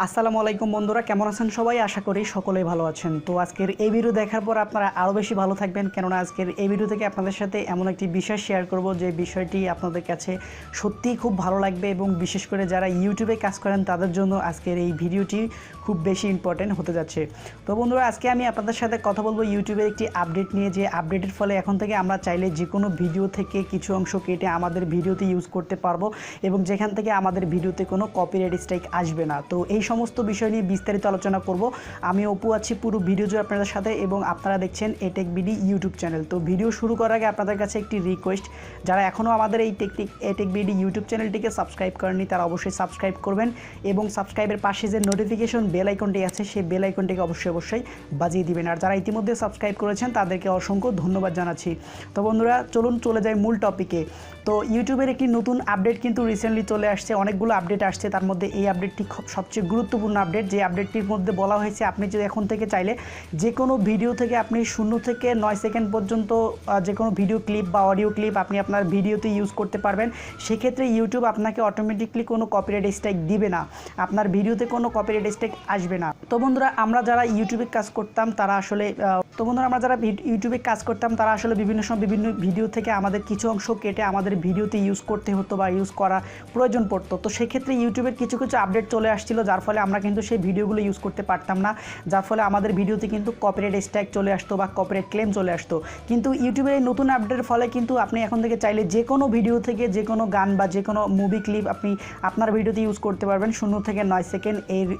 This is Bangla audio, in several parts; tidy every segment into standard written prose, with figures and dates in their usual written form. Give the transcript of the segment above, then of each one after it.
আসসালামু আলাইকুম বন্ধুরা, কেমন আছেন সবাই? আশা করি সকলেই ভালো আছেন। তো আজকের এই ভিডিও দেখার পর আপনারা আরও বেশি ভালো থাকবেন, কেননা আজকের এই ভিডিও থেকে আপনাদের সাথে এমন একটি বিষয় শেয়ার করব যে বিষয়টি আপনাদের কাছে সত্যিই খুব ভালো লাগবে এবং বিশেষ করে যারা ইউটিউবে কাজ করেন তাদের জন্য আজকের এই ভিডিওটি খুব বেশি ইম্পর্টেন্ট হতে যাচ্ছে। তো বন্ধুরা, আজকে আমি আপনাদের সাথে কথা বলবো ইউটিউবের একটি আপডেট নিয়ে, যে আপডেটের ফলে এখন থেকে আমরা চাইলে যে কোনো ভিডিও থেকে কিছু অংশ কেটে আমাদের ভিডিওতে ইউজ করতে পারবো এবং যেখান থেকে আমাদের ভিডিওতে কোনো কপিরাইট স্ট্রাইক আসবে না। তো এই সমস্ত বিষয় নিয়ে বিস্তারিত আলোচনা করব। আমি অপু আছি পুরো ভিডিও জুড়ে আপনাদের সাথে এবং আপনারা দেখছেন এটেকবিডি ইউটিউব চ্যানেল। তো ভিডিও শুরু করার আগে আপনাদের কাছে একটি রিকোয়েস্ট, যারা এখনও আমাদের এই এটেকবিডি ইউটিউব চ্যানেলটিকে সাবস্ক্রাইব করেননি তারা অবশ্যই সাবস্ক্রাইব করবেন এবং সাবস্ক্রাইবের পাশে যে নোটিফিকেশন বেল আইকনটি আছে সেই বেল আইকনটিকে অবশ্যই বাজিয়ে দিবেন। আর যারা ইতিমধ্যে সাবস্ক্রাইব করেছেন তাদেরকে অসংখ্য ধন্যবাদ জানাচ্ছি। তো বন্ধুরা, চলুন চলে যাই মূল টপিকে। তো ইউটিউবের একটি নতুন আপডেট কিন্তু রিসেন্টলি চলে আসছে, অনেকগুলো আপডেট আসছে, তার মধ্যে এই আপডেটটি সবচেয়ে গুরুত্বপূর্ণ আপডেট। যে আপডেটটির মধ্যে বলা হয়েছে আপনি যদি এখন থেকে চাইলে যে কোনো ভিডিও থেকে আপনি 0 থেকে 9 সেকেন্ড পর্যন্ত যে কোনো ভিডিও ক্লিপ বা অডিও ক্লিপ আপনি আপনার ভিডিওতে ইউজ করতে পারবেন। সেক্ষেত্রে ইউটিউব আপনাকে অটোমেটিকলি কোনো কপিরাইট স্ট্রাইক দিবে না, আপনার ভিডিওতে কোনো কপিরাইট স্ট্রাইক আসবে না। তো বন্ধুরা, আমরা যারা ইউটিউবে কাজ করতাম তারা আসলে বিভিন্ন সময় বিভিন্ন ভিডিও থেকে আমাদের কিছু অংশ কেটে আমাদের ভিডিওতে ইউজ করতে হতো বা ইউজ করা প্রয়োজন পড়তো। তো সেক্ষেত্রে ইউটিউবের কিছু আপডেট চলে আসছিল, যার ফলে আমরা কিন্তু সেই ভিডিওগুলো ইউজ করতে পারতাম না, যার ফলে আমাদের ভিডিওতে কিন্তু কপিরাইট স্ট্রাইক চলে আসতো বা কপিরাইট ক্লেম চলে আসতো। কিন্তু ইউটিউবের এই নতুন আপডেটের ফলে কিন্তু আপনি এখন থেকে চাইলে যে কোনো ভিডিও থেকে যে কোনো গান বা যে কোনো মুভি ক্লিপ আপনি আপনার ভিডিওতে ইউজ করতে পারবেন। 0 থেকে 9 সেকেন্ড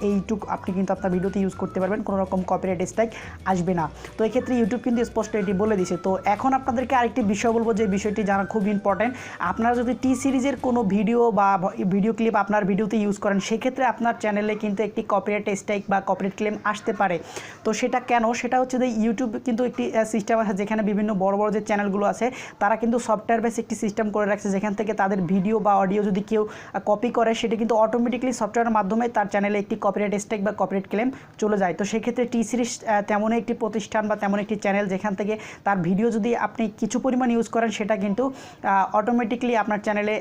এইটুক আপনি কিন্তু আপনার ভিডিওতে ইউজ করতে পারবেন, কোনো রকম কপিরাইট স্ট্রাইক আসবে না। তো এক্ষেত্রে ইউটিউব কিন্তু স্পষ্ট এটি বলে দিয়েছে। তো এখন আপনাদেরকে আরেকটি বিষয় বলবো, যে বিষয়টি জানা খুব ইম্পর্টেন্ট। আপনারা যদি টি সিরিজের কোনো ভিডিও বা ভিডিও ক্লিপ আপনার ভিডিওতে ইউজ করেন, সেক্ষেত্রে আপনার চ্যানেলে কিন্তু একটি কপিরাইট স্ট্রাইক বা কপিরাইট ক্লেম আসতে পারে। তো সেটা কেন? সেটা হচ্ছে যে ইউটিউব কিন্তু একটি সিস্টেম আছে, যেখানে বিভিন্ন বড় বড় যে চ্যানেলগুলো আছে তারা কিন্তু সফটওয়্যার বেস একটি সিস্টেম করে রাখছে, যেখান থেকে তাদের ভিডিও বা অডিও যদি কেউ কপি করে সেটা কিন্তু অটোমেটিকলি সফটওয়্যারের মাধ্যমে তার চ্যানেলে একটি কপিরাইট স্ট্রাইক বা কপিরাইট ক্লেম চলে যায়। তো সেক্ষেত্রে টি সিরিজ তেমন একটি প্রতিষ্ঠান বা তেমন একটি চ্যানেল, যেখান থেকে তার ভিডিও যদি আপনি কিছু পরিমাণ ইউজ করেন সেটা কিন্তু অটোমেটিকলি আপনার চ্যানেলে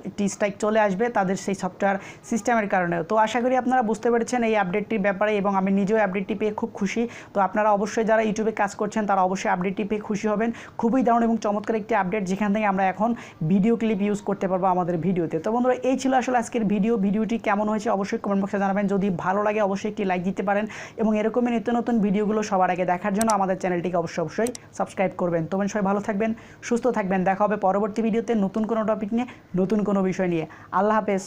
একটি স্ট্রাইক চলে আসবে তাদের সেই সফটওয়্যার সিস্টেমের কারণে। তো আশা করি আপনারা বুঝতে পেরেছেন এই আপডেটটির ব্যাপারে এবং আমি নিজেও আপডেটটি পেয়ে খুব খুশি। তো আপনারা অবশ্যই যারা ইউটিউবে কাজ করছেন তারা অবশ্যই আপডেটটি পেয়ে খুশি হবেন। খুবই দারুণ এবং চমৎকার একটি আপডেট, যেখান থেকে আমরা এখন ভিডিও ক্লিপ ইউজ করতে পারবো আমাদের ভিডিওতে। তো বন্ধুরা, এই ছিল আসলে আজকের ভিডিওটি কেমন হয়েছে অবশ্যই কমেন্ট বক্সে জানাবেন। যদি ভালো লাগে অবশ্যই একটি লাইক দিতে পারেন এবং এরকমই নিত্য নতুন ভিডিওগুলো সবার আগে দেখার জন্য আমাদের চ্যানেলটিকে অবশ্যই সাবস্ক্রাইব করবেন। তোমরা সবাই ভালো থাকবেন, সুস্থ থাকবেন। দেখা হবে পরবর্তী ভিডিওতে নতুন কোনো টপিক নিয়ে, নতুন কোনো বিষয় নিয়ে। আল্লাহ হাফেজ।